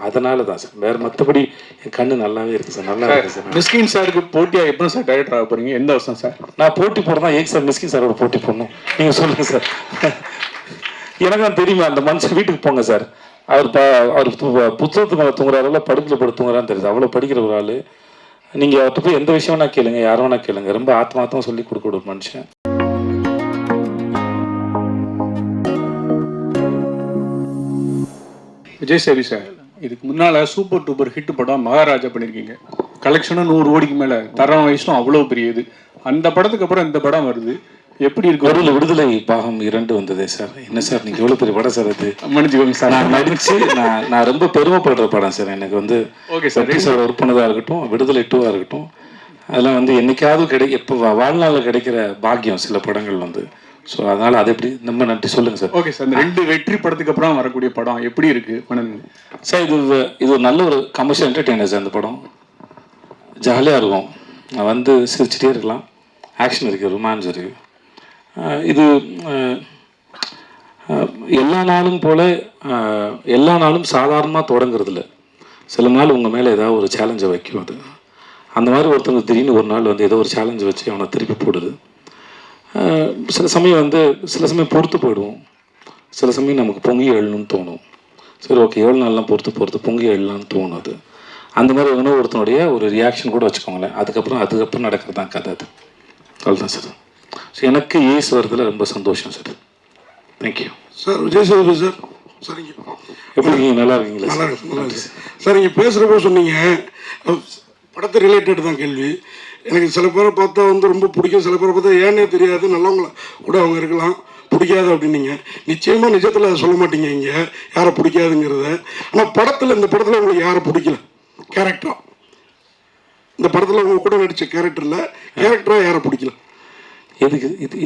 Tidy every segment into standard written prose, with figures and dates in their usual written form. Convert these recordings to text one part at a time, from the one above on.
அதனால தான் சார். வேறு மற்றபடி என் கண்ணு நல்லாவே இருக்குது சார். நல்லா இருக்குது சார். மிஸ்கின் சாருக்கு போட்டியாக எப்போ சார் டைரக்டர் ஆக போகிறீங்க? எந்த வருஷம் சார்? நான் போட்டி போடுறதா ஏன் சார் மிஸ்கின் சாரோட போட்டி போடணும்? நீங்கள் சொல்லுங்கள் சார். எனக்கு தான் தெரியுமா, அந்த மனுஷன் வீட்டுக்கு போங்க சார். அவர் புத்தகத்துக்கு மேலே தூங்குறாருல, படுக்கில் படுத்து தூங்குறான்னு தெரியுது. அவ்வளோ படிக்கிற ஒரு ஆள். நீங்கள் அவர்கிட்ட போய் எந்த விஷயம் வேணா கேளுங்க, யாரும் வேணா கேளுங்க. ரொம்ப ஆத்மார்த்தமாக சொல்லி கொடுக்க ஒரு மனுஷன். விஜய் சேவி சார், இதுக்கு முன்னால் சூப்பர் டூப்பர் ஹிட் படம் மகாராஜா பண்ணியிருக்கீங்க. கலெக்ஷனும் 100 கோடிக்கு மேலே, தரம் வயசும் அவ்வளோ பெரிய இது. அந்த படத்துக்கு அப்புறம் இந்த படம் வருது, எப்படி இருக்கு? ஒரு விடுதலை பாகம் 2 வந்ததே சார். என்ன சார் நீங்கள் எவ்வளோ பெரிய படம் சார் அது? மன்னிச்சுக்கோங்க சார். நான் நடிச்சு நான் ரொம்ப பெருமைப்படுற படம் சார். எனக்கு வந்து ஓகே சார், சார் ஒர்க் பண்ணதாக இருக்கட்டும், விடுதலை 2ஆக இருக்கட்டும், அதெல்லாம் வந்து என்னைக்காவது இப்போ வாழ்நாளில் கிடைக்கிற பாக்கியம் சில படங்கள் வந்து. ஸோ அதனால் அது எப்படி ரொம்ப நன்றி சொல்லுங்கள் சார். ஓகே சார், இந்த 2 வெற்றி படத்துக்கு அப்புறம் வரக்கூடிய படம் எப்படி இருக்குது பண்ணுங்க சார்? இது ஒரு நல்ல ஒரு கமர்ஷியல் என்டர்டெய்னர் சார். இந்த படம் ஜாலியாக இருக்கும், நான் வந்து சிரிச்சிட்டே இருக்கலாம். ஆக்ஷன் இருக்குது, ரொமான்ஸ் இருக்குது. இது எல்லா நாளும் போல் எல்லா நாளும் சாதாரணமாக தொடங்குறதில்ல. சில நாள் உங்கள் மேலே ஏதாவது ஒரு சேலஞ்சை வைக்கும். அது அந்த மாதிரி ஒருத்தவங்க திடீர்னு ஒரு நாள் வந்து ஏதோ ஒரு சேலஞ்சை வச்சு அவனை திருப்பி போடுது. சில சமயம் வந்து பொறுத்து போயிடுவோம். சில சமயம் நமக்கு பொங்கி எழணும்னு தோணும். சரி ஓகே, 7 நாள்லாம் பொறுத்து பொங்கி எழலான்னு தோணும். அது அந்த மாதிரி வேணும் ஒருத்தனுடைய ஒரு ரியாக்ஷன் கூட வச்சுக்கோங்களேன். அதுக்கப்புறம் நடக்கிறது தான் கதை. அது அவ்வளோதான் சார். ஸோ எனக்கு ஏஸ் வரதில் ரொம்ப சந்தோஷம் sir. Thank you sir. Vijay Sethupathi sir, சரிங்க. எப்படி இருக்கீங்க? நல்லா இருக்கீங்களா? நல்லா இருக்கு, நல்லா இருக்கு சார். நீங்கள் பேசுகிறப்ப சொன்னீங்க படத்தை ரிலேட்டட் தான் கேள்வி. எனக்கு சில பேரை பார்த்தா வந்து ரொம்ப பிடிக்கும், சில பேரை பார்த்தா ஏன்னே தெரியாது, நல்லவங்கள கூட அவங்க இருக்கலாம், பிடிக்காது அப்படின்னீங்க. நிச்சயமாக நிஜத்தில் அதை சொல்ல மாட்டீங்க இங்கே யாரை பிடிக்காதுங்கிறத. ஆனால் இந்த படத்தில் உங்களுக்கு யாரை பிடிக்கல கேரக்டரா? இந்த படத்தில் அவங்க கூட நடித்த கேரக்டரில் கேரக்டராக யாரை பிடிக்கல? எதுக்கு இது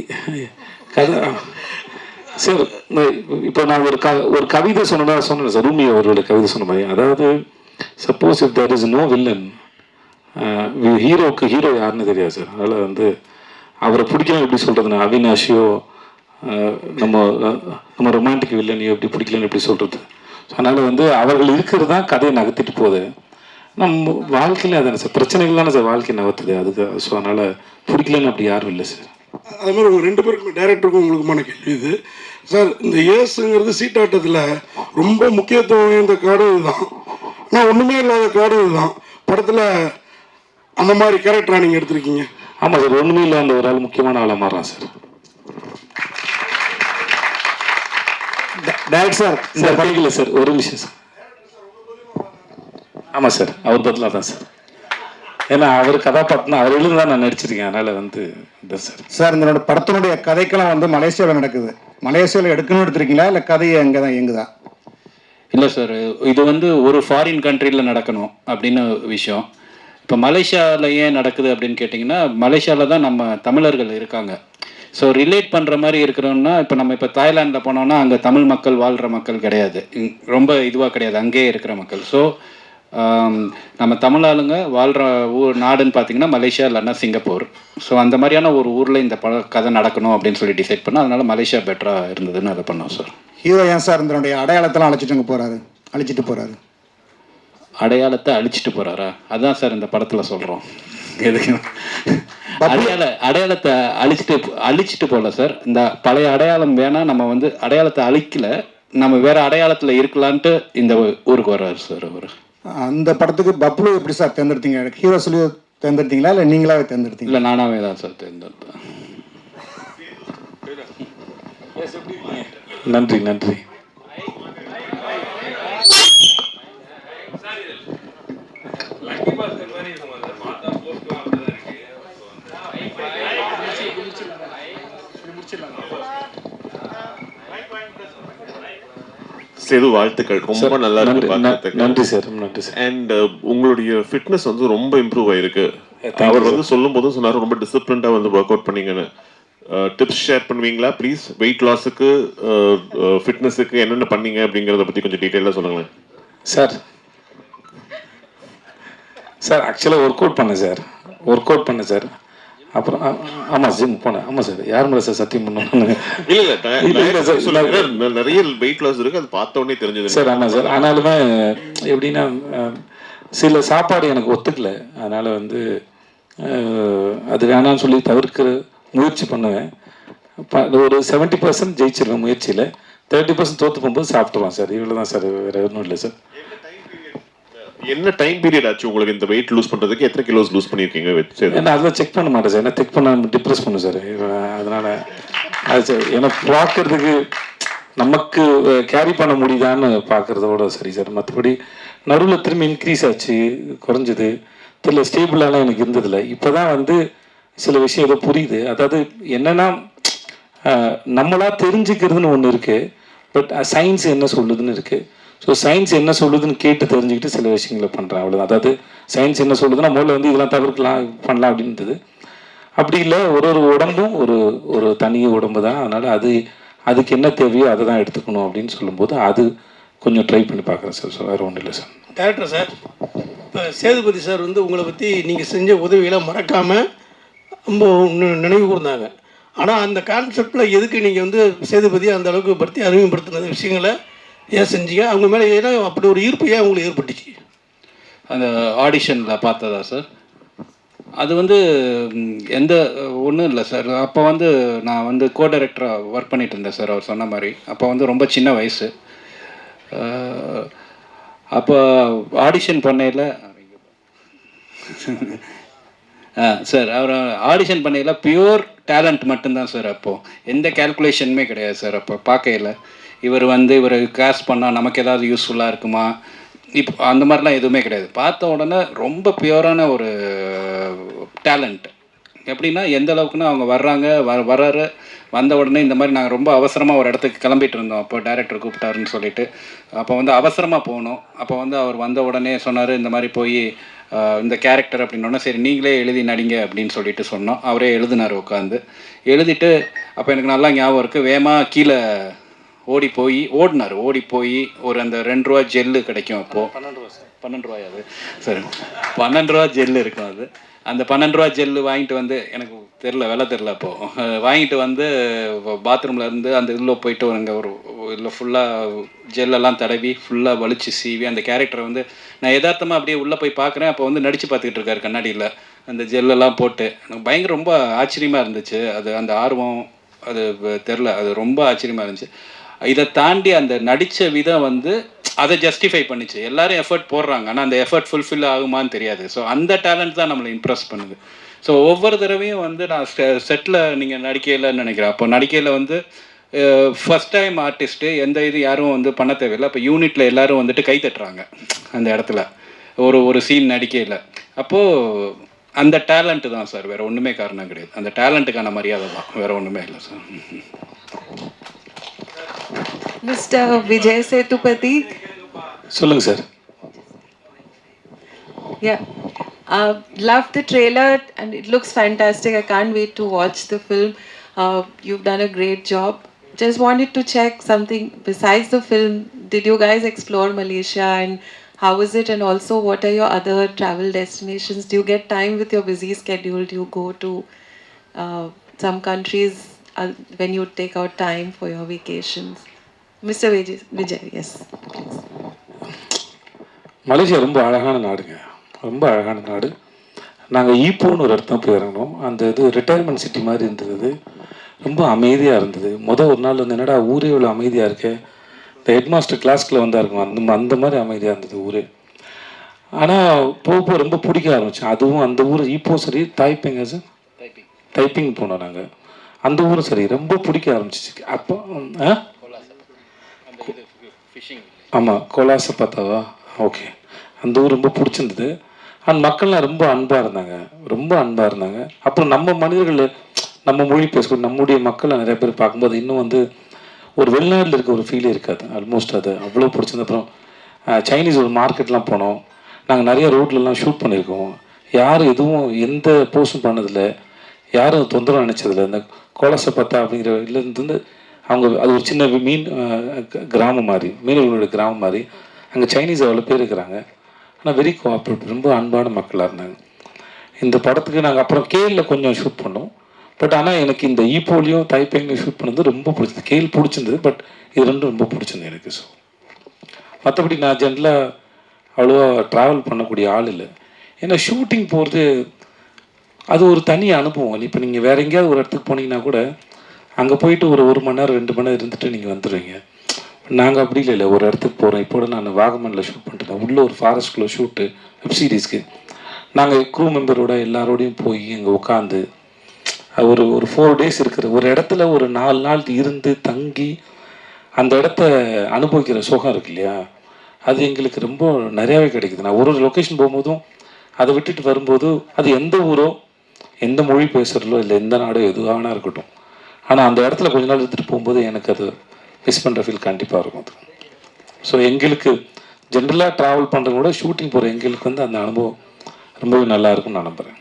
கதை சார்? இப்போ நான் ஒரு கவிதை சொன்னேன் சார். ரூமி அவர்களோட கவிதை சொன்ன மாதிரி, அதாவது suppose if there is no villain, ஹீரோவுக்கு ஹீரோ யாருன்னு தெரியாது சார். அதனால் வந்து அவரை பிடிக்கணும் எப்படி சொல்கிறதுனா, அவினாஷியோ நம்ம ரொமான்டிக் வில்லனையோ எப்படி பிடிக்கலன்னு எப்படி சொல்கிறது? அதனால் வந்து அவர்கள் இருக்கிறது தான் கதையை நகர்த்திட்டு போகுது. நம்ம வாழ்க்கையில் அதானே சார், பிரச்சனைகள் தானே சார் வாழ்க்கை நகர்த்துது. அதுக்கு ஸோ அதனால் பிடிக்கலன்னு அப்படி யாரும் இல்லை சார். அது மாதிரி உங்கள் 2 பேருக்குமே டைரக்டருக்கும் உங்களுக்குமான கேள்வி இது சார். இந்த ஏசுங்கிறது சீட்டாட்டத்தில் ரொம்ப முக்கியத்துவம் வாய்ந்த காடு இதுதான். ஆனால் ஒன்றுமே இல்லாத காடு இதுதான். படத்தில் அந்த மாதிரி கேரக்டராக நீங்கள் எடுத்திருக்கீங்க. ஆமாம் சார், ஒன்றுமே இல்லாத ஒரு ஆள் முக்கியமான ஆளாக மாறான் சார். டேரக்ட் சார், சார் படிக்கல சார், ஒரு நிமிஷம் சார். ஆமாம் சார், அவர் பதிலாக தான் சார். ஏன்னா அவர் கதாபாத்திரம் அவர் எழுந்து தான் நான் நடிச்சிருக்கேன். அதனால் வந்து இதான் சார். சார், இந்த படத்தினுடைய கதைக்கெல்லாம் வந்து மலேசியாவில் நடக்குது. மலேசியாவில் எடுக்கணும்னு எடுத்துருக்கீங்களா, இல்லை கதையை அங்கே தான் இயங்குதா? இல்லை சார், இது வந்து ஒரு ஃபாரின் கண்ட்ரியில் நடக்கணும் அப்படின்னு விஷயம். இப்போ மலேசியாவில் ஏன் நடக்குது அப்படின்னு கேட்டிங்கன்னா, மலேசியாவில் தான் நம்ம தமிழர்கள் இருக்காங்க. ஸோ ரிலேட் பண்ணுற மாதிரி இருக்கிறோம்னா, இப்போ தாய்லாண்டில் போனோம்னா அங்கே தமிழ் மக்கள் வாழ்கிற மக்கள் கிடையாது, ரொம்ப இதுவாக கிடையாது, அங்கேயே இருக்கிற மக்கள். ஸோ நம்ம தமிழ் ஆளுங்க வாழ்கிற நாடுன்னு பார்த்தீங்கன்னா மலேசியா இல்லைன்னா சிங்கப்பூர். ஸோ அந்த மாதிரியான ஒரு ஊரில் இந்த கதை நடக்கணும் அப்படின்னு சொல்லி டிசைட் பண்ணோம். அதனால் மலேசியா பெட்டராக இருந்ததுன்னு அதை பண்ணோம் சார். ஹீரோ ஏன் சார் இதனுடைய அடையாளத்தெல்லாம் அழிச்சிட்டு போகிறாரு? அடையாளத்தை அழிச்சிட்டு போகிறாரா? அதுதான் சார் இந்த படத்தில் சொல்கிறோம். எதுக்கு அடையாளத்தை அழிச்சிட்டு போகல சார். இந்த பழைய அடையாளம் வேணால், நம்ம வந்து அடையாளத்தை அழிக்கல, நம்ம வேறு அடையாளத்தில் இருக்கலான்ட்டு இந்த ஊருக்கு வர்றாரு சார் அவர். அந்த படத்துக்கு பப்ளு எப்படி சார் தேர்ந்தெடுத்தீங்க? ஹீரோ சொல்லி தேர்ந்தெடுத்தீங்களா, இல்லை நீங்களாவே தேர்ந்தெடுத்தீங்க? இல்லை, நானாவே தான் சார் தேர்ந்தெடுத்தேன். நன்றி நன்றி. சேது, வாழ்த்துக்கள். ரொம்ப நல்லா இருக்கு. நன்றி சார், நன்றி சார். அண்ட் உங்களுடைய ஃபிட்னஸ் வந்து ரொம்ப இம்ப்ரூவ் ஆயிருக்கு. அவர் வந்து சொல்லும் போதும் சொன்னாரு ரொம்ப டிசிப்ளின்டா வந்து ஒர்க் அவுட் பண்ணீங்கன்னு. டிப்ஸ் ஷேர் பண்ணுவீங்களா ப்ளீஸ்? வெயிட் லாஸுக்கு, ஃபிட்னஸுக்கு என்னென்ன பண்ணீங்க அப்படிங்கிறத பற்றி கொஞ்சம் டீட்டெயிலாக சொல்லுங்களேன் சார். ஆக்சுவலாக ஒர்க் அவுட் பண்ணேன் சார். அப்புறம் ஆமாம் ஜிம் போனேன். ஆமாம் சார், யார் மேலே சார் சத்தியம் பண்ணணும்? இல்ல சார், நிறைய வெயிட் லாஸ் இருக்கு, அது பார்த்த உடனே தெரிஞ்சது சார். ஆமாம் சார், ஆனாலுமே எப்படின்னா சில சாப்பாடு எனக்கு ஒத்துக்கல, அதனால் வந்து அது வேணான்னு சொல்லி தவிர்க்கிற முயற்சி பண்ணுவேன். ஒரு 70% ஜெயிச்சிருவேன் முயற்சியில், 30% தோற்று போகும்போது சாப்பிட்ருவேன் சார். இவ்வளோ தான் சார், வேறு ஒன்றும் இல்லை சார். என்ன டைம் பீரியட் ஆச்சு உங்களுக்கு இந்த வெயிட் லூஸ் பண்றதுக்கு? எத்தனை கிலோஸ் லூஸ் பண்ணியிருக்கீங்க? ஏன்னா அதெல்லாம் செக் பண்ண மாட்டேன் சார், ஏன்னா செக் பண்ண டிப்ரெஸ் பண்ணும் சார். அதனால அது சார், ஏன்னா பார்க்கறதுக்கு நமக்கு கேரி பண்ண முடியுதான்னு பார்க்குறதோட சரி சார். மற்றபடி நடுவில் திரும்பி இன்க்ரீஸ் ஆச்சு, குறைஞ்சது தெரியல, ஸ்டேபிளாலாம் எனக்கு இருந்ததில்லை. இப்போ தான் வந்து சில விஷயம் ஏதோ புரியுது. அதாவது என்னென்னா நம்மளா தெரிஞ்சுக்கிறதுன்னு ஒன்று இருக்குது, பட் சயின்ஸ் என்ன சொல்லுதுன்னு இருக்குது. ஸோ சயின்ஸ் என்ன சொல்லுதுன்னு கேட்டு தெரிஞ்சுக்கிட்டு சில விஷயங்களை பண்ணுறேன், அவ்வளோதான். அதாவது சயின்ஸ் என்ன சொல்லுதுன்னா முதல்ல வந்து இதெல்லாம் தவிர்க்கலாம் பண்ணலாம் அப்படின்றது அப்படி இல்லை. ஒரு ஒரு உடம்பும் ஒரு தனி உடம்பு தான், அதனால் அதுக்கு என்ன தேவையோ அதை தான் எடுத்துக்கணும் அப்படின்னு சொல்லும்போது அது கொஞ்சம் ட்ரை பண்ணி பார்க்குறேன் சார். ஸோ வேறு ஒன்றும் இல்லை சார். டேரக்டர் சார், இப்போ சேதுபதி சார் வந்து உங்களை பற்றி நீங்கள் செஞ்ச உதவிகளை மறக்காமல் ரொம்ப நினைவு கூர்ந்தாங்க. ஆனால் அந்த கான்செப்டில் எதுக்கு நீங்கள் வந்து சேதுபதியை அந்த அளவுக்கு படுத்தி அறிமுகப்படுத்தின விஷயங்களை ஏன் செஞ்சீங்க? அவங்க மேலே ஏன்னா அப்படி ஒரு ஈர்ப்பு ஏன் உங்களுக்கு ஏற்பட்டுச்சு? அந்த ஆடிஷனில் பார்த்ததா சார்? அது வந்து எந்த ஒன்றும் இல்லை சார். அப்போ வந்து நான் வந்து கோ டைரக்டராக ஒர்க் பண்ணிகிட்டு இருந்தேன் சார், அவர் சொன்ன மாதிரி. அப்போ வந்து ரொம்ப சின்ன வயசு. அப்போ ஆடிஷன் பண்ணையில் சார், அவர் ஆடிஷன் பண்ணையில் பியூர் டேலண்ட் மட்டும்தான் சார். அப்போது எந்த கேல்குலேஷனுமே கிடையாது சார். அப்போ பார்க்கையில் இவர் கேஸ்ட் பண்ணால் நமக்கு ஏதாவது யூஸ்ஃபுல்லாக இருக்குமா, இப்போ அந்த மாதிரிலாம் எதுவுமே கிடையாது. பார்த்த உடனே ரொம்ப பியூரான ஒரு டேலண்ட். எப்படின்னா எந்த அளவுக்குன்னா அவங்க வர்றாரு, வந்த உடனே இந்த மாதிரி நாங்கள் ரொம்ப அவசரமாக ஒரு இடத்துக்கு கிளம்பிட்டு இருந்தோம். அப்போ டைரக்டர் கூப்பிட்டாருன்னு சொல்லிட்டு அப்போ வந்து அவசரமாக போனோம். அப்போ வந்து அவர் வந்த உடனே சொன்னார், இந்த மாதிரி போய் இந்த கேரக்டர் அப்படின்னோடனே சரி நீங்களே எழுதி நடிங்க அப்படின்னு சொல்லிட்டு சொன்னோம். அவரே எழுதினார் உட்காந்து. எழுதிட்டு அப்போ எனக்கு நல்லா ஞாபகம் இருக்குது, வேகமாக கீழே ஓடி போய் ஒரு அந்த 2 ரூபா ஜெல்லு கிடைக்கும். அப்போது 12 ரூபாய் அது சரி 12 ரூபா ஜெல்லு இருக்கும். அது அந்த 12 ரூபா ஜெல்லு வாங்கிட்டு வந்து, எனக்கு தெரில விலை தெரில, அப்போது வாங்கிட்டு வந்து பாத்ரூமில் இருந்து அந்த இதில் போயிட்டு அங்கே ஒரு இதில் ஃபுல்லாக ஜெல்லெல்லாம் தடவி ஃபுல்லாக வலிச்சு சீவி அந்த கேரக்டரை வந்து நான் யதார்த்தமாக அப்படியே உள்ளே போய் பார்க்குறேன். அப்போ வந்து நடித்து பார்த்துக்கிட்டு இருக்காரு கண்ணாடியில், அந்த ஜெல்லெல்லாம் போட்டு. எனக்கு பயங்கர ரொம்ப ஆச்சரியமாக இருந்துச்சு. அது அந்த ஆர்வம் அது தெரில, அது ரொம்ப ஆச்சரியமாக இருந்துச்சு. இதை தாண்டி அந்த நடித்த விதம் வந்து அதை ஜஸ்டிஃபை பண்ணிச்சு. எல்லாரும் எஃபர்ட் போடுறாங்க, ஆனால் அந்த எஃபர்ட் ஃபுல்ஃபில் ஆகுமான்னு தெரியாது. ஸோ அந்த டேலண்ட் தான் நம்மளை இம்ப்ரெஸ் பண்ணுது. ஸோ ஒவ்வொரு தடவையும் வந்து நான் செட்டில் நீங்கள் நடிக்கையில்னு நினைக்கிறேன். அப்போ நடிக்கையில் வந்து ஃபஸ்ட் டைம் ஆர்டிஸ்ட்டு எந்த இது யாரும் வந்து பண்ண தேவையில்லை. அப்போ யூனிட்டில் எல்லோரும் வந்துட்டு கை தட்டுறாங்க அந்த இடத்துல ஒரு சீன் நடிக்கையில். அப்போது அந்த டேலண்ட்டு தான் சார், வேறு ஒன்றுமே காரணம் கிடையாது. அந்த டேலண்ட்டுக்கான மரியாதை தான், வேறு ஒன்றுமே இல்லை சார். Mr. Vijay Sethupathi. சொல்லுங்கள் sir. Yeah. Love the trailer and it looks fantastic. I can't wait to watch the film. You've done a great job. Just wanted to check something besides the film. Did you guys explore Malaysia and how is it? And also, what are your other travel destinations? Do you get time with your busy schedule? Do you go to some countries when you take out time for your vacations? Mr. Vijay, yes. Please. Malaysia ரொம்ப அழகான நாடுங்க, ரொம்ப அழகான நாடு. நாங்கள் ஈப்போன்னு ஒரு இடத்துல போய் இறங்கினோம். அந்த இது ரிட்டையர்மெண்ட் சிட்டி மாதிரி இருந்தது, ரொம்ப அமைதியாக இருந்தது. ஒரு நாள் வந்து என்னடா ஊரே இவ்வளோ அமைதியாக இருக்கு, இந்த ஹெட்மாஸ்டர் கிளாஸ்கில் வந்தா இருக்கும் அந்த மாதிரி அமைதியாக இருந்தது ஊரே. ஆனால் போக ரொம்ப பிடிக்க ஆரம்பித்தோம். அதுவும் அந்த ஊர் ஈப்போ சரி, தாய்பிங்க சார், டைப்பிங் போனோம் நாங்கள். அந்த ஊரும் சரி ரொம்ப பிடிக்க ஆரம்பிச்சிச்சு. அப்போ ஆமாம் கோலாசை பார்த்தாவா, ஓகே, அந்த ஊர் ரொம்ப பிடிச்சிருந்தது. அந்த மக்கள்லாம் ரொம்ப அன்பாக இருந்தாங்க. அப்புறம் நம்ம மனிதர்கள், நம்ம மொழி பேசக்கூடிய நம்முடைய மக்களை நிறைய பேர் பார்க்கும்போது இன்னும் வந்து ஒரு வெளிநாட்டில் இருக்க ஒரு ஃபீலே இருக்காது ஆல்மோஸ்ட். அது அவ்வளோ பிடிச்சிருந்த. அப்புறம் சைனீஸ் ஒரு மார்க்கெட்லாம் போனோம். நாங்கள் நிறைய ரோட்லலாம் ஷூட் பண்ணியிருக்கோம். யாரும் எதுவும் எந்த போஸ்டும் பண்ணதில்லை, யாரும் தொந்தரவு நினச்சதில்லை. இந்த கோலாசை பார்த்தா அப்படிங்கிற இதுலேருந்து அவங்க அது ஒரு சின்ன கிராமம் மாதிரி, மீனவர்களுடைய கிராமம் மாதிரி. அங்கே சைனீஸ் அவ்வளோ பேர் இருக்கிறாங்க, ஆனால் வெரி கோஆப்ரேட்டிவ், ரொம்ப அன்பான மக்களாக இருந்தாங்க. இந்த படத்துக்கு நாங்கள் அப்புறம் கேலில் கொஞ்சம் ஷூட் பண்ணோம். பட் ஆனால் எனக்கு இந்த ஈப்போலையும் தைப்பேங்லையும் ஷூட் பண்ணது ரொம்ப பிடிச்சது. கேல் பிடிச்சிருந்தது, பட் இது ரெண்டும் ரொம்ப பிடிச்சிருந்தது எனக்கு. ஸோ மற்றபடி நான் ஜென்ரலாக அவ்வளோவா ட்ராவல் பண்ணக்கூடிய ஆள் இல்லை. ஏன்னா ஷூட்டிங் போகிறது அது ஒரு தனி அனுபவம். இப்போ நீங்கள் வேறு எங்கேயாவது ஒரு இடத்துக்கு போனீங்கன்னா கூட அங்கே போயிட்டு ஒரு மணி நேரம் 2 மணி நேரம் இருந்துட்டு நீங்கள் வந்துடுவீங்க. நாங்கள் அப்படி இல்லை. ஒரு இடத்துக்கு போகிறோம். இப்போ நான் வாகமனில் ஷூட் பண்ணிட்டேன். உள்ளே ஒரு ஃபாரஸ்ட்குள்ளே ஷூட்டு வெப் சீரிஸ்க்கு. நாங்கள் க்ரூ மெம்பரோட எல்லாரோடையும் போய் அங்கே உட்காந்து ஒரு 4 days இருக்கிற ஒரு இடத்துல ஒரு 4 நாள் இருந்து தங்கி அந்த இடத்த அனுபவிக்கிற சுகம் இருக்கு இல்லையா, அது எங்களுக்கு ரொம்ப நிறையாவே கிடைக்குது. நான் ஒரு லொக்கேஷன் போகும்போதும் அதை விட்டுட்டு வரும்போது அது எந்த ஊரோ எந்த மொழி பேசுகிறதோ இல்லை எந்த நாடோ எதுவானா இருக்கட்டும், ஆனால் அந்த இடத்துல கொஞ்ச நாள் எடுத்துகிட்டு போகும்போது எனக்கு அது மிஸ் பண்ணுற ஃபீல் கண்டிப்பாக இருக்கும் அது. ஸோ எங்களுக்கு ஜென்ரலாக ட்ராவல் பண்ணுறத விட ஷூட்டிங் போகிற எங்களுக்கு வந்து அந்த அனுபவம் ரொம்பவே நல்லா இருக்கும்னு நான் நம்புகிறேன்.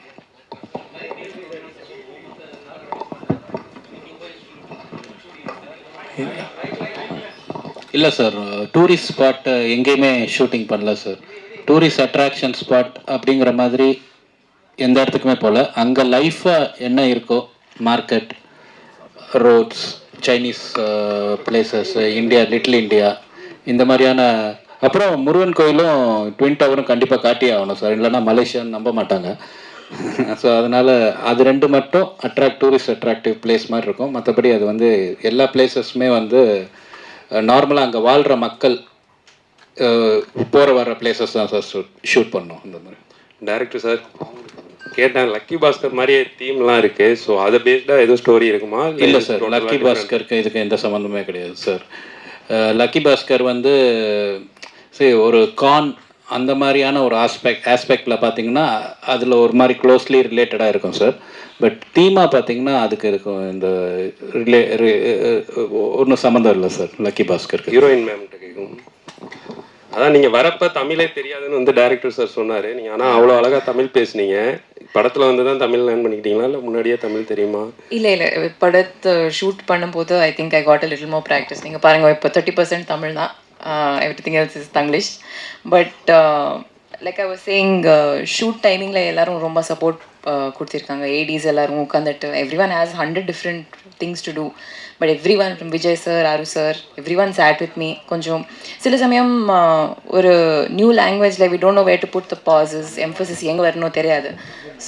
இல்லை சார், டூரிஸ்ட் ஸ்பாட் எங்கேயுமே ஷூட்டிங் பண்ணல சார். டூரிஸ்ட் அட்ராக்ஷன் ஸ்பாட் அப்படிங்கிற மாதிரி எந்த இடத்துக்குமே போகல. அங்கே லைஃபாக என்ன இருக்கோ, market, roads, Chinese places, India, little India, இந்த மாதிரியான. அப்புறம் முருகன் கோயிலும் ட்வின் டவரும் கண்டிப்பாக காட்டியே ஆகணும் சார், இல்லைன்னா மலேசியான்னு நம்ப மாட்டாங்க. ஸோ அதனால் அது 2 மட்டும் டூரிஸ்ட் அட்ராக்டிவ் பிளேஸ் மாதிரி இருக்கும். மற்றபடி அது வந்து எல்லா பிளேசஸுமே வந்து நார்மலாக அங்கே வாழ்கிற மக்கள் போகிற வர்ற பிளேசஸ் தான் சார் ஷூட் பண்ணோம். அந்த மாதிரி டைரக்டர் சார் கேட்டேன், லக்கி பாஸ்கர் மாதிரியே தீம்லாம் இருக்குது. ஸோ அதை பேஸ்டாக எதுவும் ஸ்டோரி இருக்குமா? இல்லை சார், லக்கி பாஸ்கருக்கு இதுக்கு எந்த சம்மந்தமே கிடையாது சார். லக்கி பாஸ்கர் வந்து சரி ஒரு அந்த மாதிரியான ஒரு ஆஸ்பெக்டில் பார்த்தீங்கன்னா அதில் ஒரு மாதிரி க்ளோஸ்லி ரிலேட்டடாக இருக்கும் சார். பட் தீமாக பார்த்தீங்கன்னா அதுக்கு இருக்கும் இந்த ஒன்றும் சம்மந்தம் இல்லை சார் லக்கி பாஸ்கருக்கு. ஹீரோயின் மேம்கிட்ட கேட்கும். அதான் நீங்கள் வரப்போ தமிழே தெரியாதுன்னு வந்து டைரக்டர் சார் சொன்னார். நீங்கள் ஆனால் அவ்வளோ அழகாக தமிழ் பேசுனீங்க. படத்தில் வந்து தான் தமிழ் லேர்ன் பண்ணிக்கிட்டீங்களா இல்லை முன்னாடியே தமிழ் தெரியுமா? இல்லை படத்தை ஷூட் பண்ணும்போது I think I got a little more practice. நீங்கள் பாருங்கள், இப்போ 30% தமிழ் தான், everything else is Tanglish. But like I was saying, shoot timing la ellarum romba support kuduthirukanga. ADs ellarum ukandettu everyone has 100 different things to do, but everyone from Vijay sir, Aru sir, everyone sat with me. Konjam sila samayam oru new language la we don't know where to put the pauses, emphasis enga varano theriyadu.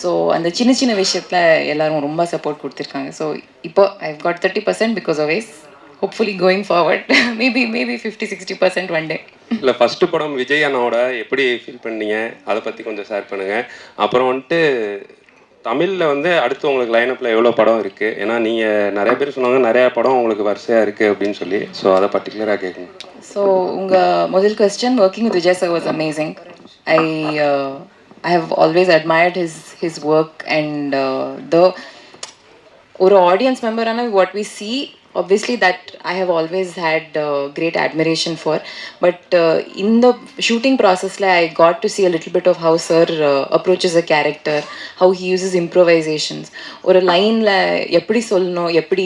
So and the chinna chinna vishayatla ellarum romba support kuduthirukanga. So ipo I've got 30% because of this. Hopefully going forward maybe 50-60% one day. இல்லை first படம் விஜய் அண்ணாவோட எப்படி feel பண்ணீங்க, அதை பற்றி கொஞ்சம் share பண்ணுங்கள். அப்புறம் வந்துட்டு தமிழில் வந்து அடுத்து உங்களுக்கு லைனப்பில் எவ்வளோ படம் இருக்குது? ஏன்னா நீங்கள் நிறைய பேர் சொன்னாங்க நிறையா படம் உங்களுக்கு வரிசையாக இருக்குது அப்படின்னு சொல்லி. ஸோ அதை பர்டிகுலராக கேட்கணும். ஸோ உங்கள் முதல் question, working with Vijay sir was amazing. I have always admired his work and ஒரு audience மெம்பரான what we see, obviously that I have always had great admiration for, but in the shooting process I got to see a little bit of how sir approaches a character, how he uses improvisations. ஒரு லைன்ல எப்படி சொல்லணும், எப்படி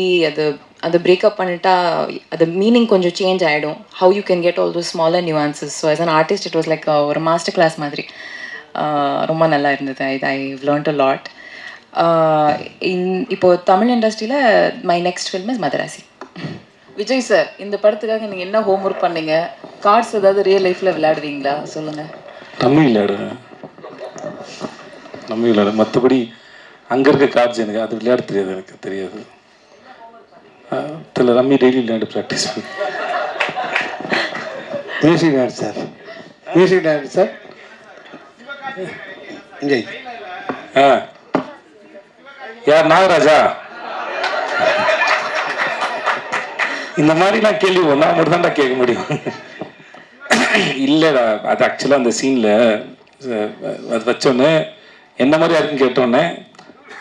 அது breakup பண்ணிட்டா அது meaning கொஞ்சம் change ஆகிடும், how you can get all those smaller nuances. So as an artist it was like ஒரு மாஸ்டர் கிளாஸ் மாதிரி. ரொம்ப நல்லா இருந்தது. I've learned a lot. இப்போ தமிழ் இண்டஸ்ட்ரியில் my next film is Madrasi. Vijay sir, இந்த படத்துக்காக நீங்கள் என்ன ஹோம் ஒர்க் பண்ணீங்க? கார்ட்ஸ் ஏதாவது ரியல் லைஃப்பில் விளையாடுவீங்களா? சொல்லுங்கள். ரம்மி விளையாடுவேன். மற்றபடி அங்கே இருக்க கார்ட்ஸ் எனக்கு அது விளையாட தெரியாது. எனக்கு தெரியாது. இதில் ரம்மி டெய்லி விளையாண்டு ப்ராக்டிஸ் பண்ணி. Music director sir Vijay. யார்? நாகராஜா? இந்த மாதிரிலாம் கேள்வி ஒன்றா மட்டும் தான்டா கேட்க முடியும். இல்லைடா, அது ஆக்சுவலாக அந்த சீனில் அது வச்சோன்னே என்ன மாதிரி யாருக்குன்னு கேட்டோன்னே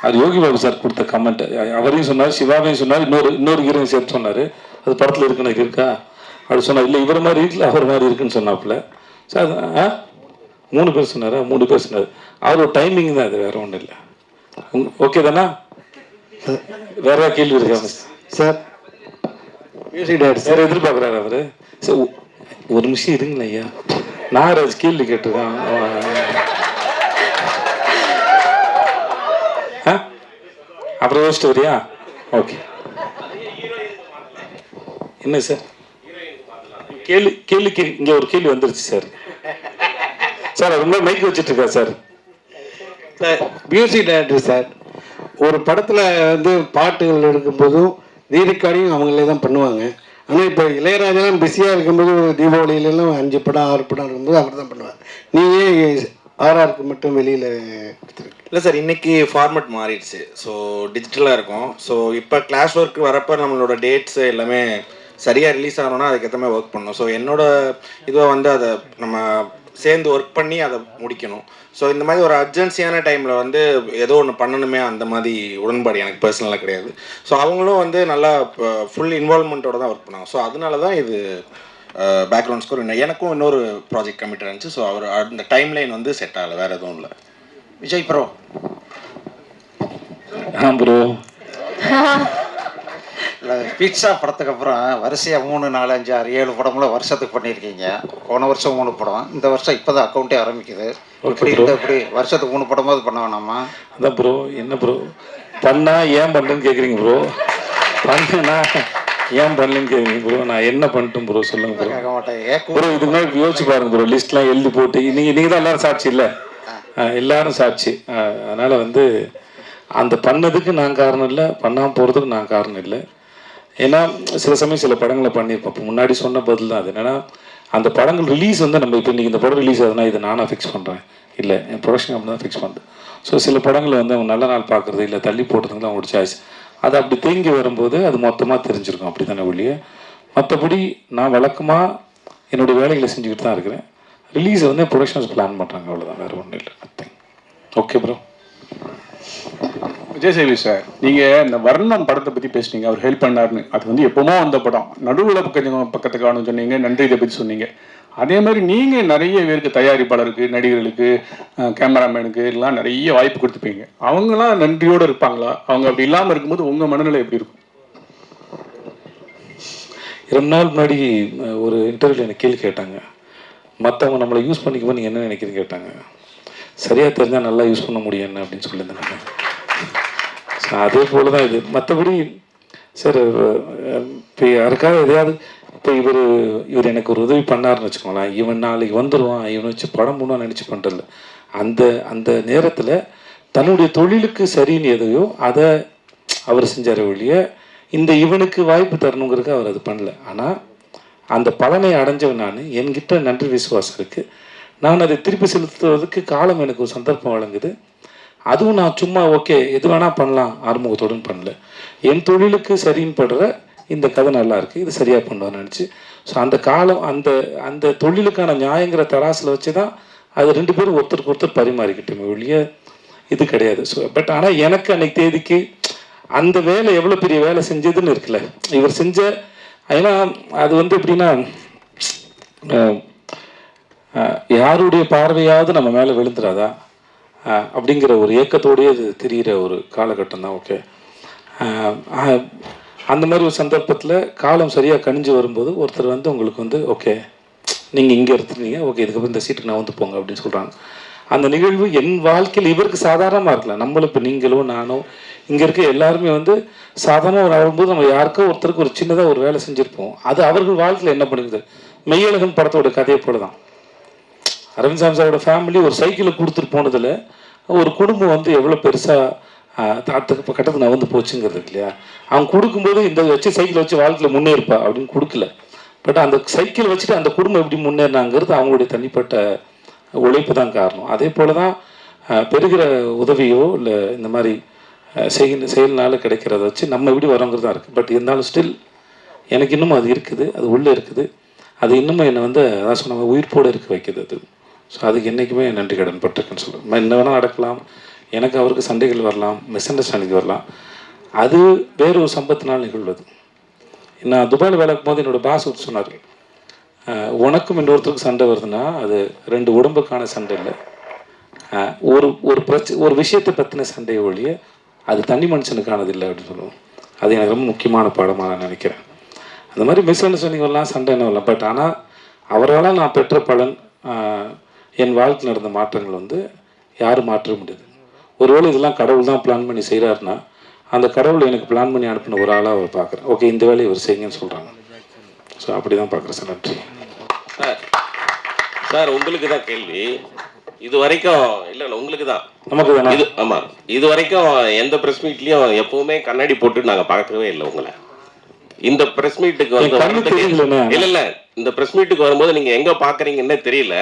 அது யோகி பாபு சார் கொடுத்த கமெண்ட். அவரையும் சொன்னார், சிவாவையும் சொன்னார், இன்னொரு ஹீரோயின் சேர்த்து சொன்னார். அது படத்தில் இருக்குன்னு இருக்கா அப்படி சொன்னார். இல்லை இவர் மாதிரி இருக்குல்ல, அவர் மாதிரி இருக்குன்னு சொன்னாப்புல. சார் 3 பேர் சொன்னார். 3 பேர் சொன்னார். அவரோட டைமிங் தான் அது, வேறு ஒன்றும் இல்லை. ஓகே தானா? வேற கேள்வி இருக்கா சார்? மியூசிக் டைரக்டர் சார் எதிர்பார்க்குறாரு அவர். சார் ஒரு நிமிஷம் இருங்களேன் ஐயா, நாகராஜ் கேள்வி கேட்டிருக்கான். அப்புறம் யோசிச்சுட்டு வரியா? ஓகே. என்ன சார் கேள்வி இங்கே ஒரு கேள்வி வந்துருச்சு சார். சார் ரொம்ப மைக் வச்சுட்டு இருக்கா sir. Sir music director sir, ஒரு படத்தில் வந்து பாட்டுகள் எடுக்கும்போதும் ரீரெக்கார்டிங் அவங்களே தான் பண்ணுவாங்க. ஆனால் இப்போ இளையராஜாலாம் பிஸியாக இருக்கும்போது தீபாவளியிலலாம் 5 படம் 6 படம் இருக்கும்போது அவர் தான் பண்ணுவார். நீங்கள் ஆர்ஆருக்கு மட்டும் வெளியில் கொடுத்துருக்கு. இல்லை சார், இன்றைக்கி ஃபார்மேட் மாறிடுச்சு. ஸோ டிஜிட்டலாக இருக்கும். ஸோ இப்போ கிளாஸ் ஒர்க் வரப்போ நம்மளோட டேட்ஸு எல்லாமே சரியாக ரிலீஸ் ஆகணும்னா அதுக்கேற்ற மாதிரி ஒர்க் பண்ணணும். ஸோ என்னோட இதுவாக வந்து அதை நம்ம சேர்ந்து ஒர்க் பண்ணி அதை முடிக்கணும். ஸோ இந்த மாதிரி ஒரு அர்ஜென்சியான டைமில் வந்து ஏதோ ஒன்று பண்ணணுமே, அந்த மாதிரி உடன்பாடு எனக்கு பர்சனலாக கிடையாது. ஸோ அவங்களும் வந்து நல்லா ஃபுல் இன்வால்மெண்ட்டோட தான் ஒர்க் பண்ணாங்க. ஸோ அதனால தான் இது பேக்ரவுண்ட் ஸ்கோர் எனக்கும் இன்னொரு ப்ராஜெக்ட் கமிட்டட் இருந்துச்சு. ஸோ அவர் அந்த டைம் லைன் வந்து செட் ஆகலை, வேறு எதுவும் இல்லை. விஜய் ப்ரோ. ப்ரோ இல்லை, பீட்சா படத்துக்கு அப்புறம் வரிசையாக 3, 4, 5, 6, 7 படங்களும் வருஷத்துக்கு பண்ணியிருக்கீங்க. போன வருஷம் 3 படம், இந்த வருஷம் இப்போ தான் அக்கௌண்ட்டே ஆரம்பிக்குது. இப்படி இப்படி வருஷத்துக்கு 3 படமாவது பண்ண வேணாமா? அதான் ப்ரோ, என்ன ப்ரோ பண்ணா ஏன் பண்ணுறேன்னு கேட்குறீங்க ப்ரோ? பண்ணா ஏன் பண்ணலன்னு கேட்குறீங்க ப்ரோ? நான் என்ன பண்ணிட்டேன் ப்ரோ சொல்லுங்க ப்ரோ. கேட்க மாட்டேன். ப்ரோ இதுக்கு மாதிரி யோசிச்சு பாருங்க ப்ரோ, லிஸ்ட்லாம் எழுதி போட்டு நீங்கள் தான் எல்லாரும் சாட்சி இல்லை, எல்லாரும் சாட்சி. அதனால் வந்து அந்த பண்ணதுக்கு நான் காரணம் இல்லை, பண்ணாமல் போகிறதுக்கு நான் காரணம் இல்லை. ஏன்னா சில சமயம் சில படங்களை பண்ணியிருப்போம். இப்போ முன்னாடி சொன்ன பதில் தான் அது. என்னென்னா அந்த படங்கள் ரிலீஸ் வந்து நம்ம இப்போ இன்றைக்கி இந்த படம் ரிலீஸ் ஆகுதுன்னா இது நானாக ஃபிக்ஸ் பண்ணுறேன் இல்லை, என் ப்ரொடக்ஷன் கம்பெனி தான் ஃபிக்ஸ் பண்ணுறேன். ஸோ சில படங்கள் வந்து அவங்க நல்ல நாள் பார்க்குறது இல்லை தள்ளி போட்டதுங்களாம் அவங்களோட சாய்ஸ். அது அப்படி தேங்கி வரும்போது அது மொத்தமாக தெரிஞ்சிருக்கும், அப்படி தானே ஒழிய. மற்றபடி நான் வழக்கமாக என்னுடைய வேலைகளை செஞ்சுக்கிட்டு தான் இருக்கிறேன். ரிலீஸை வந்து ப்ரொடக்ஷன்ஸ் பிளான் பண்ணுறாங்க, அவ்வளோதான், வேறு ஒன்றும் இல்லை. Okay bro. விஜய் சேவி சார், நீங்கள் இந்த வர்ணம் படத்தை பற்றி பேசுனீங்க, அவர் ஹெல்ப் பண்ணாருன்னு. அது வந்து எப்போமோ அந்த படம் நடுவில் பக்கத்துக்கு காணும் சொன்னீங்க, நன்றி இதை பற்றி சொன்னீங்க. அதே மாதிரி நீங்கள் நிறைய பேருக்கு, தயாரிப்பாளருக்கு, நடிகர்களுக்கு, கேமராமேனுக்கு எல்லாம் நிறைய வாய்ப்பு கொடுத்துப்பீங்க. அவங்களாம் நன்றியோடு இருப்பாங்களா? அவங்க அப்படி இல்லாமல் இருக்கும்போது உங்கள் மனநிலை எப்படி இருக்கும்? 2 நாள் முன்னாடி ஒரு இன்டர்வியூவில் எனக்கு கேள்வி கேட்டாங்க, மற்றவங்க நம்மளை யூஸ் பண்ணிக்கும்போது நீங்கள் என்ன நினைக்கிறீங்க கேட்டாங்க. சரியாக தெரிஞ்சால் நல்லா யூஸ் பண்ண முடியும் என்ன அப்படின்னு சொல்லியிருந்தேன். ஸோ அதே போல் தான் இது. மற்றபடி சார் இப்போ யாருக்காவது எதையாவது இப்போ இவர் எனக்கு ஒரு உதவி பண்ணாருன்னு வச்சுக்கோங்களேன், இவன் நாளைக்கு வந்துடுவான், இவனை வச்சு படம் பண்ணான்னு நினச்சி பண்ணுறதில்ல. அந்த நேரத்தில் தன்னுடைய தொழிலுக்கு சரின்னு எதையோ அதை அவர் செஞ்சார் ஒழிய இந்த இவனுக்கு வாய்ப்பு தரணுங்கிறதுக்கு அவர் அது பண்ணல. ஆனால் அந்த பலனை அடைஞ்சவன் நான், என்கிட்ட நன்றி விசுவாசம் இருக்குது. நான் அதை திருப்பி செலுத்துவதற்கு காலம் எனக்கு ஒரு சந்தர்ப்பம் வழங்குது. அதுவும் நான் சும்மா ஓகே எது வேணால் பண்ணலாம் ஆறுமுகத்தோடுன்னு பண்ணல. என் தொழிலுக்கு சரின்னு படுற இந்த கதை நல்லா இருக்குது, இது சரியாக பண்ணுவான்னு நினச்சி. ஸோ அந்த காலம் அந்த தொழிலுக்கான நியாயங்கிற தராசில் வச்சு தான் அது 2 பேரும் ஒருத்தருக்கு ஒருத்தர் பரிமாறிக்கிட்டோமே ஒழிய இது கிடையாது. ஸோ பட் ஆனால் எனக்கு அன்னைக்கு தேதிக்கு அந்த வேலை எவ்வளோ பெரிய வேலை செஞ்சதுன்னு இருக்குல்ல இவர் செஞ்ச. ஏன்னா அது வந்து எப்படின்னா யாருடைய பார்வையாவது நம்ம மேலே விழுந்துடாதா அப்படிங்கிற ஒரு ஏக்கத்தோடையே அது தெரிகிற ஒரு காலகட்டம் தான். ஓகே, அந்த மாதிரி ஒரு சந்தர்ப்பத்தில் காலம் சரியாக கணிஞ்சு வரும்போது ஒருத்தர் வந்து உங்களுக்கு வந்து ஓகே நீங்கள் இங்கே எடுத்துருந்தீங்க, ஓகே இதுக்கப்புறம் இந்த சீட்டுக்கு நான் வந்து போங்க அப்படின்னு சொல்கிறாங்க. அந்த நிகழ்வு என் வாழ்க்கையில் இவருக்கு சாதாரணமாக இருக்கலாம். நம்மளும் இப்போ நீங்களோ நானோ இங்கே இருக்க எல்லாருமே வந்து சாதாரணமாக வரும்போது நம்ம யாருக்கோ ஒருத்தருக்கு ஒரு சின்னதாக ஒரு வேலை செஞ்சுருப்போம். அது அவர்கள் வாழ்க்கையில் என்ன பண்ணுது, மெய்யழகன் படத்தோட கதையை போல தான். அரவிந்த் சாமி சாரோட ஃபேமிலி ஒரு சைக்கிளை கொடுத்துட்டு போனதில் ஒரு குடும்பம் வந்து எவ்வளோ பெருசாக கட்டத்துக்கு நான் வந்து போச்சுங்கிறது இல்லையா. அவங்க கொடுக்கும்போது இந்த வச்சு சைக்கிளை வச்சு வாழ்க்கையில் முன்னேறுப்பா அப்படின்னு கொடுக்கல. பட் அந்த சைக்கிள் வச்சுட்டு அந்த குடும்பம் எப்படி முன்னேறினாங்கிறது அவங்களுடைய தனிப்பட்ட உழைப்பு தான் காரணம். அதே போல் தான் பெறுகிற உதவியோ இல்லை இந்த மாதிரி செயல்னால கிடைக்கிறத வச்சு நம்ம எப்படி வரோங்கிறது தான் இருக்குது. பட் இருந்தாலும் ஸ்டில் எனக்கு இன்னமும் அது இருக்குது, அது உள்ளே இருக்குது. அது இன்னமும் என்னை வந்து அதான் சொன்ன உயிர்ப்போடு இருக்க வைக்குது அது. ஸோ அதுக்கு என்றைக்குமே நன்றி கடன் பட்டிருக்குன்னு சொல்லுவேன். என்ன வேணால் நடக்கலாம், எனக்கு அவருக்கு சண்டைகள் வரலாம், மிஸ் அண்டர்ஸ்டாண்டிங் வரலாம், அது வேறு ஒரு சம்பத்தினால் நிகழ்வது. நான் துபாயில் வேலை போது என்னோடய பாஸ் சொன்னார், உனக்கும் இன்னொருத்தருக்கு சண்டை வருதுன்னா அது 2 உடம்புக்கான சண்டை இல்லை, ஒரு விஷயத்தை பற்றின சண்டையை ஒழிய அது தனி மனுஷனுக்கானது இல்லை அப்படின்னு சொல்லுவோம். அது எனக்கு ரொம்ப முக்கியமான பாடமாக நான் நினைக்கிறேன். அந்த மாதிரி மிஸ் அண்டர்ஸ்டாண்டிங் வரலாம், சண்டை என்ன வரலாம். பட் ஆனால் அவரால் நான் பெற்ற பலன், என் வாழ்க்கையில் நடந்த மாற்றங்கள் வந்து யாரும் மாற்ற முடியாது. ஒருவேளை இதெல்லாம் கடவுள் தான் பிளான் பண்ணி செய்கிறாருன்னா அந்த கடவுள் எனக்கு பிளான் பண்ணி அனுப்பின ஒரு ஆளாக அவர் பார்க்குறேன். ஓகே, இந்த வேலையை இவர் செய்யுங்கன்னு சொல்கிறாங்க. ஸோ அப்படி தான் பார்க்குறேன் சார். நன்றி சார். உங்களுக்கு தான் கேள்வி. இது வரைக்கும் இல்லை உங்களுக்கு தான், நமக்கு தான். இது ஆமாம், இது வரைக்கும் எந்த ப்ரெஸ் மீட்லேயும் எப்போவுமே கண்ணாடி போட்டு நாங்கள் பார்க்கவே இல்லை உங்களை. இந்த ப்ரெஸ் மீட்டுக்கு வந்து இல்லை இந்த ப்ரெஸ் மீட்டுக்கு வரும்போது நீங்கள் எங்கே பார்க்குறீங்கன்னே தெரியல.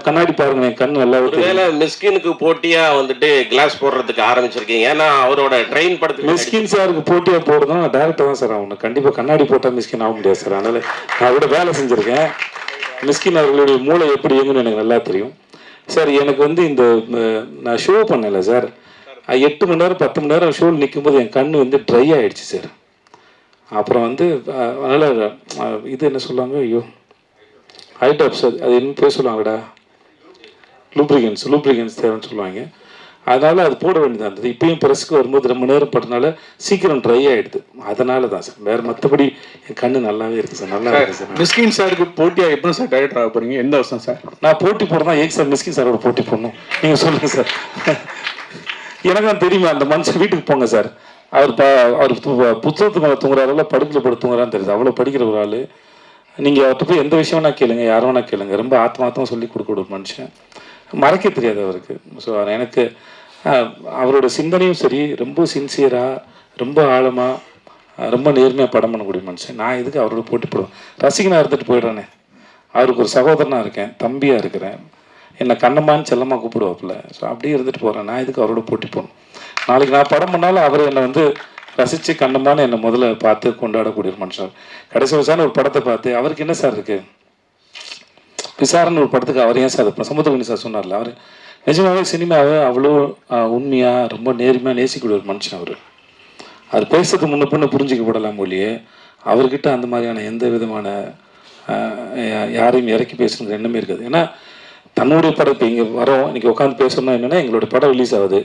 கண்ணாடி பாருங்க, கண் நல்லா. ஒருவேளை மிஸ்கினுக்கு போட்டியா வந்துட்டு கிளாஸ் போடுறதுக்கு ஆரம்பிச்சிருக்கீங்க. ஏன்னா அவரோட ட்ரெயின் படத்துக்கு மிஸ்கின் சாருக்கு போட்டியா போடுறதும் டேரக்டர் தான் சார் ஆகணும். கண்டிப்பாக கண்ணாடி போட்டால் மிஸ்கின் ஆக முடியாது சார். அதனால நான் கூட வேலை செஞ்சுருக்கேன். மிஸ்கின் அவர்களுடைய மூளை எப்படி இயங்குன்னு எனக்கு நல்லா தெரியும் சார். எனக்கு வந்து இந்த நான் ஷோ பண்ணலை சார். 8 மணி நேரம் 10 மணி நேரம் ஷோவில் நிற்கும்போது என் கண் வந்து ட்ரை ஆகிடுச்சு சார். அப்புறம் வந்து அதனால் இது என்ன சொல்லுவாங்க, ஐயோ ஹைடாப்ஸ், அது என்ன பேர் சொல்லுவாங்கடா, லூப்ரிகன்ஸ் தேவைன்னு சொல்லுவாங்க. அதனால் அது போட வேண்டியதாக இருந்தது. இப்பயும் ப்ரெஸ்க்கு வரும்போது ரொம்ப நேரம் பட்டனால சீக்கிரம் ட்ரை ஆகிடுது. அதனால தான் சார். வேறு மற்றபடி என் கண்ணு நல்லாவே இருக்குது சார். நல்லா இருக்குது சார். மிஸ்கின் சாருக்கு போட்டியாக எப்போ சார் டைரக்டர் ஆக போகிறீங்க? எந்த வருஷம் சார்? நான் போட்டி போடுறதா ஏன் சார் மிஸ்கின் சாரோட போட்டி போடணும்? நீங்கள் சொல்லுங்கள் சார். எனக்கு தான் தெரியுமா, அந்த மனுஷன் வீட்டுக்கு போங்க சார். அவர் புத்தகத்துக்கு மேலே தூங்குறாருல, படுக்கையில் படுத்து தூங்குறான்னு தெரியுது. அவ்வளோ படிக்கிற ஒரு ஆள். நீங்கள் அவர்கிட்ட போய் எந்த விஷயம் வேணா கேளுங்க, யாரும் வேணா கேளுங்க. ரொம்ப ஆத்மார்த்தமாக சொல்லி கொடுக்க ஒரு மனுஷன். மறைக்க தெரியாது அவருக்கு. ஸோ எனக்கு அவரோட சிந்தனையும் சரி, ரொம்ப சின்சியராக, ரொம்ப ஆழமாக, ரொம்ப நேர்மையாக படம் பண்ணக்கூடிய மனுஷன். நான் எதுக்கு அவரோட போட்டி போடுவேன்? ரசிகனாக இருந்துட்டு போயிடுறானே. அவருக்கு ஒரு சகோதரனாக இருக்கேன், தம்பியாக இருக்கிறேன். என்னை கண்ணம்மான்னு செல்லமாக கூப்பிடுவாப்புல. ஸோ அப்படியே இருந்துட்டு போகிறேன். நான் எதுக்கு அவரோட போட்டி போகணும்? நாளைக்கு நான் படம் பண்ணாலும் அவர் என்னை வந்து ரசித்து கண்ணம்மான்னு என்னை முதல்ல பார்த்து கொண்டாடக்கூடிய ஒரு மனுஷன். கடைசி வருஷம் ஒரு படத்தை பார்த்து அவருக்கு என்ன சார் இருக்குது, விசாரணை ஒரு படத்துக்கு அவர் ஏன் சார் இப்போ சமுத்திரகுணி சார் சொன்னார்ல, அவர் நிஜமாகவே சினிமாவை அவ்வளோ உண்மையாக ரொம்ப நேர்மையாக நேசிக்கூடிய ஒரு மனுஷன் அவர். அது பேசுறதுக்கு முன்ன பொண்ணு புரிஞ்சிக்கப்படலாம் மொழியே. அவர்கிட்ட அந்த மாதிரியான எந்த விதமான யாரையும் இறக்கி பேசணுங்கிற எண்ணமே இருக்காது. ஏன்னா தன்னுடைய படம் இப்போ இங்கே வரோம், இன்றைக்கி உட்காந்து பேசணும்னா என்னென்னா, எங்களோட படம் ரிலீஸ் ஆகுது,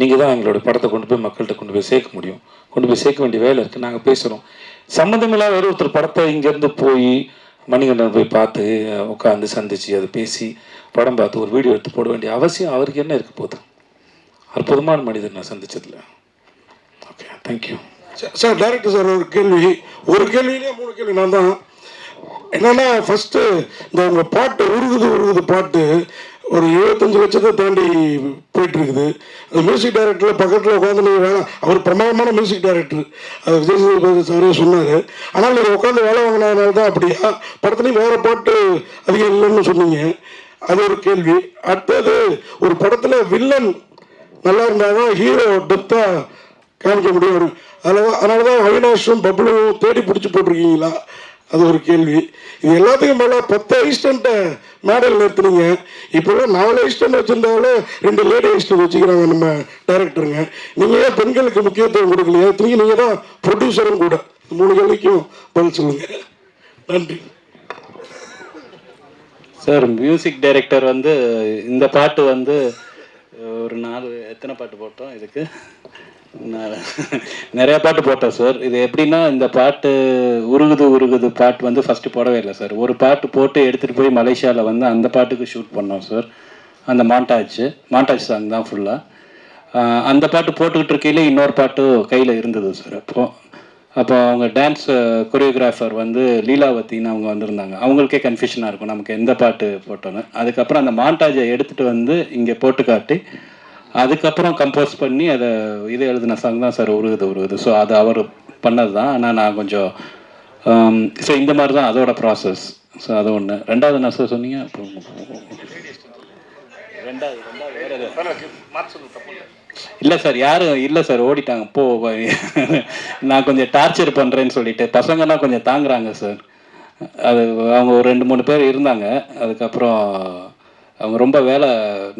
நீங்கள் தான் எங்களோட படத்தை கொண்டு போய் மக்கள்கிட்ட கொண்டு போய் சேர்க்க முடியும். கொண்டு போய் சேர்க்க வேண்டிய வேலை இருக்குது. நாங்கள் பேசுகிறோம். சம்மந்தமில்லாத வேறு ஒருத்தர் படத்தை இங்கேருந்து போய் மணிகண்டன் போய் பார்த்து உட்காந்து சந்தித்து அதை பேசி படம் பார்த்து ஒரு வீடியோ எடுத்து போட வேண்டிய அவசியம் அவருக்கு என்ன இருக்க போகுது? அற்புதமான மனிதர் நான் சந்திச்சதில்ல. Okay, thank you sir. Director sir, ஒரு கேள்வியிலே 3 கேள்வி நான் தான். என்னன்னா, ஃபஸ்ட்டு இந்த உங்கள் பாட்டு உருகுது பாட்டு ஒரு 75 லட்சத்தை தாண்டி போயிட்டு இருக்குது. அந்த மியூசிக் டைரக்டரில் பக்கத்தில் உட்காந்து நீங்கள் வேலை, அவர் பிரமாதமான மியூசிக் டைரக்டர், அது விஜய் சேதுபதி சாரே சொன்னார். ஆனால் நீங்கள் உட்காந்து வேலை வாங்கினதுனால தான் அப்படியா? படத்துலையும் வேறு பாட்டு அதிகம் இல்லைன்னு சொன்னீங்க. அது ஒரு கேள்வி. அடுத்தது, ஒரு படத்தில் வில்லன் நல்லா இருந்தால் தான் ஹீரோ டெப்த்தாக காமிக்க முடியும். அதனால தான் அவினாஷும் பப்ளும் தேடி பிடிச்சி போட்டிருக்கீங்களா? அது ஒரு கேள்வி. இது எல்லாத்துக்கும் மேலே 10 அசிஸ்டண்ட்டை மேடல் நிறுத்துனீங்க. இப்போல்லாம் 4 அசிஸ்டன்ட் வச்சுருந்தாலும் 2 லேடி அசிஸ்டன்ட் வச்சுக்கிறாங்க நம்ம டைரக்டருங்க. நீங்கள் ஏன் பெண்களுக்கு முக்கியத்துவம் கொடுக்கலையா? நீங்கள் தான் ப்ரொடியூசரும் கூட. 3 கேள்விக்கும் பதில் சொல்லுங்கள். நன்றி சார். மியூசிக் டைரக்டர் வந்து இந்த பாட்டு வந்து ஒரு 4 எத்தனை பாட்டு போட்டோம் இதுக்கு? நிறைய பாட்டு போட்டோம் சார். இது எப்படின்னா, இந்த பாட்டு உருகுது பாட்டு வந்து ஃபஸ்ட்டு போடவே இல்லை சார். ஒரு பாட்டு போட்டு எடுத்துகிட்டு போய் மலேசியாவில் வந்து அந்த பாட்டுக்கு ஷூட் பண்ணோம் சார். அந்த மாண்டாஜ் சாங் தான் ஃபுல்லாக. அந்த பாட்டு போட்டுக்கிட்டு இருக்கையிலே இன்னொரு பாட்டு கையில் இருந்தது சார். அப்போ அவங்க டான்ஸ் கொரியோகிராஃபர் வந்து லீலாவத்தின்னு அவங்க வந்திருந்தாங்க. அவங்களுக்கே கன்ஃபியூஷனாக இருக்கும் நமக்கு எந்த பாட்டு போட்டோன்னு. அதுக்கப்புறம் அந்த மாண்டாஜை எடுத்துகிட்டு வந்து இங்கே போட்டு காட்டி அதுக்கப்புறம் கம்போஸ் பண்ணி அதை இது எழுதின சாங் தான் சார் உருகுது. ஸோ அது அவர் பண்ணது தான். ஆனால் நான் கொஞ்சம் ஸோ இந்த மாதிரி தான் அதோட ப்ராசஸ். ஸோ அது ஒன்று. ரெண்டாவது நான் சார் சொன்னீங்க. ரெண்டாவது இல்லை சார், யாரும் இல்லை சார், ஓடிட்டாங்க. நான் கொஞ்சம் டார்ச்சர் பண்ணுறேன்னு சொல்லிட்டு பசங்கன்னா கொஞ்சம் தாங்குறாங்க சார். அது அவங்க ஒரு 2-3 பேர் இருந்தாங்க. அதுக்கப்புறம் அவங்க ரொம்ப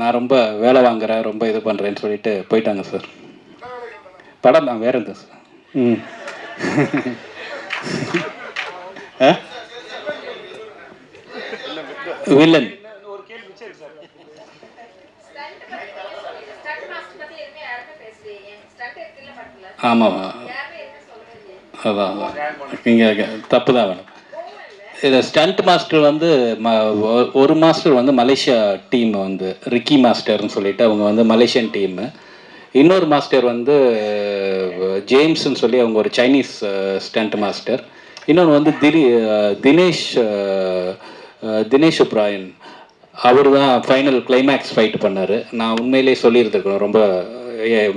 நான் ரொம்ப வேலை வாங்குறேன், ரொம்ப இது பண்ணுறேன்னு சொல்லிட்டு போயிட்டாங்க சார். படம் தான் வேற எந்த சார். வில்லன் ஆமாம், அதான் நீங்கள் தப்பு தான் வேணும். இதை ஸ்டண்ட் மாஸ்டர் வந்து ஒரு மாஸ்டர் வந்து மலேசியா டீம் வந்து ரிக்கி மாஸ்டர்னு சொல்லிட்டு அவங்க வந்து மலேசியன் டீமு. இன்னொரு மாஸ்டர் வந்து ஜேம்ஸ்ன்னு சொல்லி அவங்க ஒரு சைனீஸ் ஸ்டண்ட் மாஸ்டர். இன்னொன்று வந்து தினேஷ் உப்ராயன், அவர் தான் ஃபைனல் கிளைமேக்ஸ் ஃபைட் பண்ணார். நான் உண்மையிலே சொல்லியிருந்துருக்கணும், ரொம்ப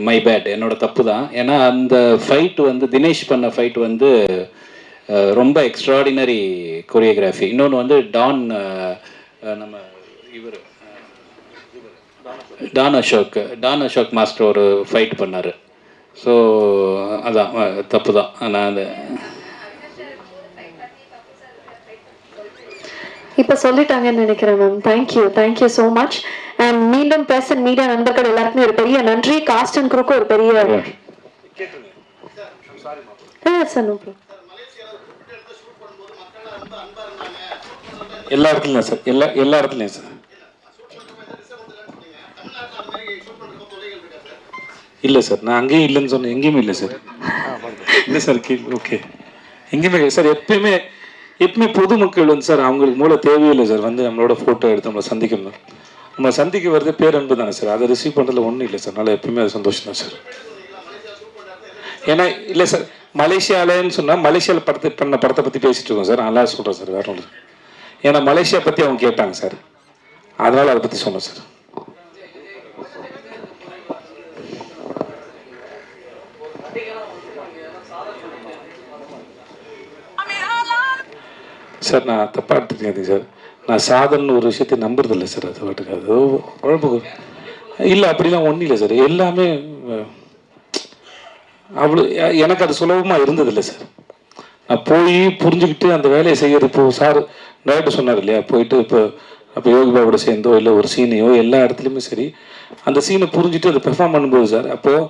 மை பேட், என்னோட தப்பு தான். ஏன்னா அந்த ஃபைட் வந்து தினேஷ் பண்ண ஃபைட் வந்து ரொம்ப எக்ஸ்ட்ராடினரி கொரியோகிராஃபி. இன்னொன்று வந்து நம்ம இவர் டான் அசோக் மாஸ்டர் ஒரு ஃபைட் பண்ணார். ஸோ அதான் தப்பு தான். நான் அந்த இப்போ சொல்லிட்டாங்கன்னு நினைக்கிறேன் ma'am. Thank you so much. And மீண்டும் பிரஸ் அண்ட் மீடியா நண்பர்கள் எல்லாருக்குமே ஒரு பெரிய நன்றி. காஸ்ட் அண்ட் குரூக்கு ஒரு பெரிய சார். No problem. எல்லா இடத்துலையும் சார், எல்லா இடத்துலையும் சார். இல்லை சார், நான் அங்கேயும் இல்லைன்னு சொன்னேன், எங்கேயுமே இல்லை சார். இல்லை சார், ஓகே, எங்கேயுமே சார். எப்பவுமே பொதுமக்கள் வந்து சார் அவங்களுக்கு மூல தேவையில்லை சார், வந்து நம்மளோட ஃபோட்டோ எடுத்து நம்மளை சந்திக்கணும். நம்ம சந்திக்க வருது பேரன்பு தானே சார், அதை ரிசீவ் பண்ணுறதுல ஒன்றும் இல்லை சார். அதனால் எப்பவுமே அது சந்தோஷம் தான் சார். ஏன்னா இல்லை சார், மலேசியாவிலன்னு சொன்னால் மலேசியாவில் படத்தை பற்றி பேசிகிட்டு இருக்கோம் சார். நல்லா சொல்கிறேன் சார், வேற ஒன்று. ஏன்னா மலேசியா பற்றி அவங்க கேட்டாங்க சார், அதனால் அதை பற்றி சொன்னேன் சார். சார் நான் தப்பாக எடுத்துக்காதீங்க சார். நான் சாதனை ஒரு விஷயத்தை நம்புறதில்லை சார். அது பாட்டுக்கு அது குழப்ப இல்லை, அப்படிலாம் ஒன்றும் இல்லை சார். எல்லாமே அவ்வளோ எனக்கு அது சுலபமாக இருந்ததில்லை சார். நான் போய் புரிஞ்சுக்கிட்டு அந்த வேலையை செய்கிறது. இப்போது சார் டேரக்டர் சொன்னார் இல்லையா, போயிட்டு இப்போ யோகி பாபோட சேர்ந்தோ இல்லை ஒரு சீனையோ எல்லா இடத்துலையுமே சரி, அந்த சீனை புரிஞ்சுட்டு அதை பெர்ஃபார்ம் பண்ணும்போது சார், அப்போது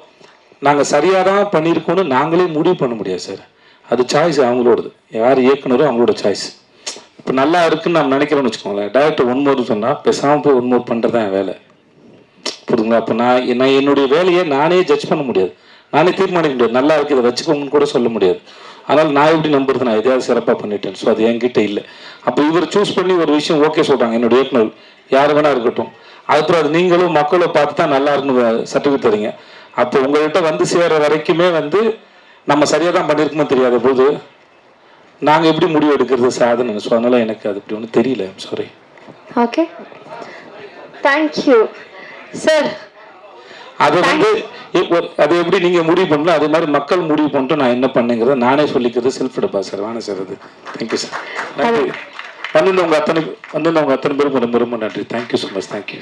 நாங்கள் சரியாக தான் பண்ணியிருக்கோன்னு நாங்களே முடிவு பண்ண முடியாது சார். அது சாய்ஸ் அவங்களோடது, யார் இயக்குனரோ அவங்களோட சாய்ஸ். இப்போ நல்லா இருக்குன்னு நம்ம நினைக்கிறோன்னு வச்சுக்கோங்களேன், டேரக்டர் ஒன்மோர் சொன்னால் பேசாமல் போய் ஒன்மோர் பண்ணுறது தான் என் வேலை, புரியுதுங்களா? அப்போ நான் என்னுடைய வேலையை நானே ஜட்ஜ் பண்ண முடியாது, நானே தீர்மானிக்க முடியாது. நல்லா இருக்குது இதை வச்சுக்கோங்கன்னு கூட சொல்ல முடியாது. அதனால் நான் எப்படி நம்புறது, நான் எதையாவது சிறப்பாக பண்ணிட்டேன். ஸோ அது என்கிட்ட இல்லை. அப்போ இவர் சூஸ் பண்ணி ஒரு விஷயம் ஓகே சொல்கிறாங்க, என்னுடைய இயக்குனர் யார் வேணா இருக்கட்டும், அதுக்கப்புறம் அது நீங்களும் மக்களும் பார்த்து தான் நல்லா இருக்குன்னு சர்டிஃபிகேட் தரீங்க. அப்போ உங்கள்கிட்ட வந்து சேர வரைக்குமே வந்து நம்ம சரியாக தான் பண்ணியிருக்குமோ தெரியாத போது நாங்கள் எப்படி முடிவு எடுக்கிறது சாதனை. ஸோ அதனால் எனக்கு அது இப்படி ஒன்றும் தெரியல. சாரி. Okay, thank you sir. அது வந்து அது எப்படி நீங்கள் முடிவு பண்ணலாம், அதே மாதிரி மக்கள் முடிவு பண்ணிட்டு நான் என்ன பண்ணுங்கிறத நானே சொல்லிக்கிறது செல்ஃப் டப்பா சார். வேணாம் சார் அது. Thank you sir. நன்றி. வந்துருந்தவங்க அத்தனை பேருக்கும் ரொம்ப ரொம்ப நன்றி. Thank you so much. தேங்க்யூ.